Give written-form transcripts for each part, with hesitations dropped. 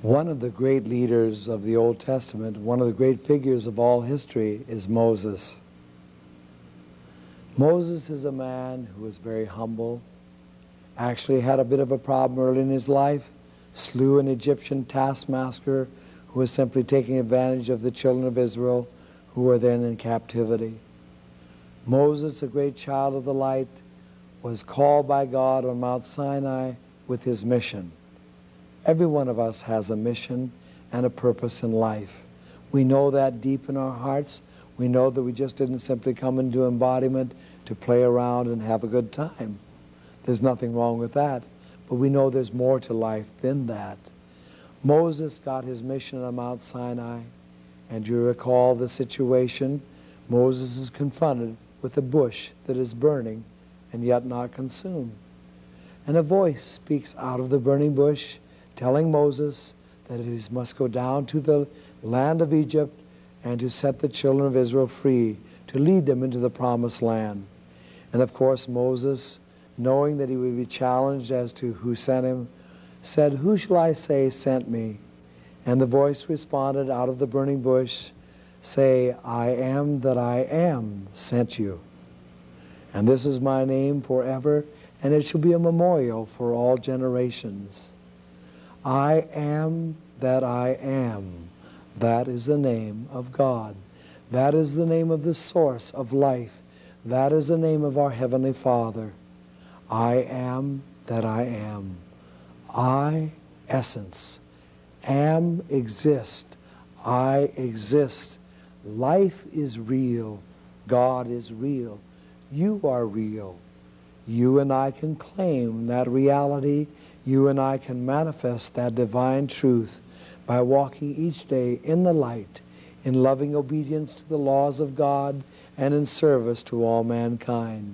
One of the great leaders of the Old Testament, one of the great figures of all history, is Moses. Moses is a man who was very humble, actually had a bit of a problem early in his life, slew an Egyptian taskmaster who was simply taking advantage of the children of Israel who were then in captivity. Moses, a great child of the light, was called by God on Mount Sinai with his mission. Every one of us has a mission and a purpose in life. We know that deep in our hearts. We know that we just didn't simply come into embodiment to play around and have a good time. There's nothing wrong with that. But we know there's more to life than that. Moses got his mission on Mount Sinai. And you recall the situation. Moses is confronted with a bush that is burning and yet not consumed. And a voice speaks out of the burning bush, telling Moses that he must go down to the land of Egypt and to set the children of Israel free, to lead them into the promised land. And of course Moses, knowing that he would be challenged as to who sent him, said, "Who shall I say sent me?" And the voice responded out of the burning bush, "Say, I am that I am sent you. And this is my name forever, and it shall be a memorial for all generations." I am that I am. That is the name of God. That is the name of the source of life. That is the name of our Heavenly Father. I am that I am. I, essence. Am, exist. I exist. Life is real. God is real. You are real. You and I can claim that reality. You and I can manifest that divine truth by walking each day in the light, in loving obedience to the laws of God, and in service to all mankind.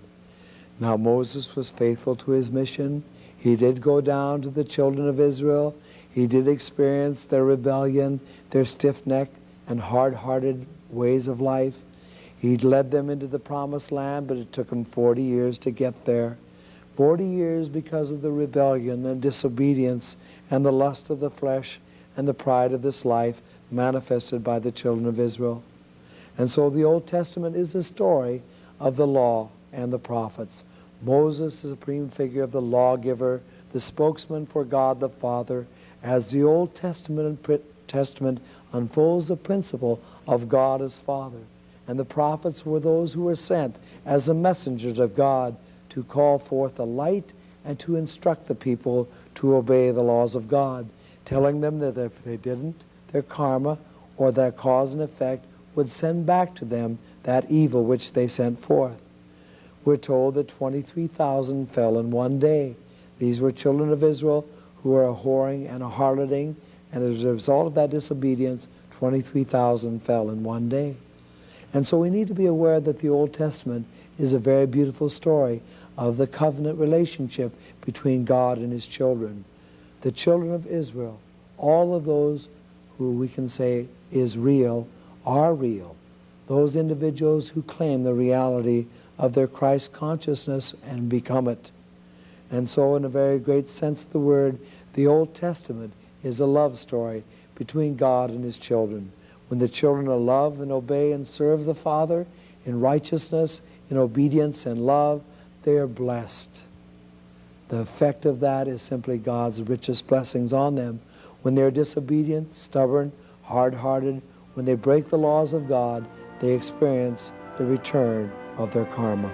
Now Moses was faithful to his mission. He did go down to the children of Israel. He did experience their rebellion, their stiff-necked and hard-hearted ways of life. He led them into the promised land, but it took him 40 years to get there. 40 years because of the rebellion, the disobedience, and the lust of the flesh and the pride of this life manifested by the children of Israel. And so the Old Testament is a story of the law and the prophets. Moses, the supreme figure of the lawgiver, the spokesman for God the Father, as the Old Testament unfolds the principle of God as Father. And the prophets were those who were sent as the messengers of God to call forth the light and to instruct the people to obey the laws of God, telling them that if they didn't, their karma or their cause and effect would send back to them that evil which they sent forth. We're told that 23,000 fell in one day. These were children of Israel who were a whoring and a harloting, and as a result of that disobedience, 23,000 fell in one day. And so we need to be aware that the Old Testament is a very beautiful story of the covenant relationship between God and His children. The children of Israel, all of those who we can say is real, are real. Those individuals who claim the reality of their Christ consciousness and become it. And so in a very great sense of the word, the Old Testament is a love story between God and His children. When the children love and obey and serve the Father in righteousness, in obedience and love, they are blessed. The effect of that is simply God's richest blessings on them. When they're disobedient, stubborn, hard-hearted, when they break the laws of God, they experience the return of their karma.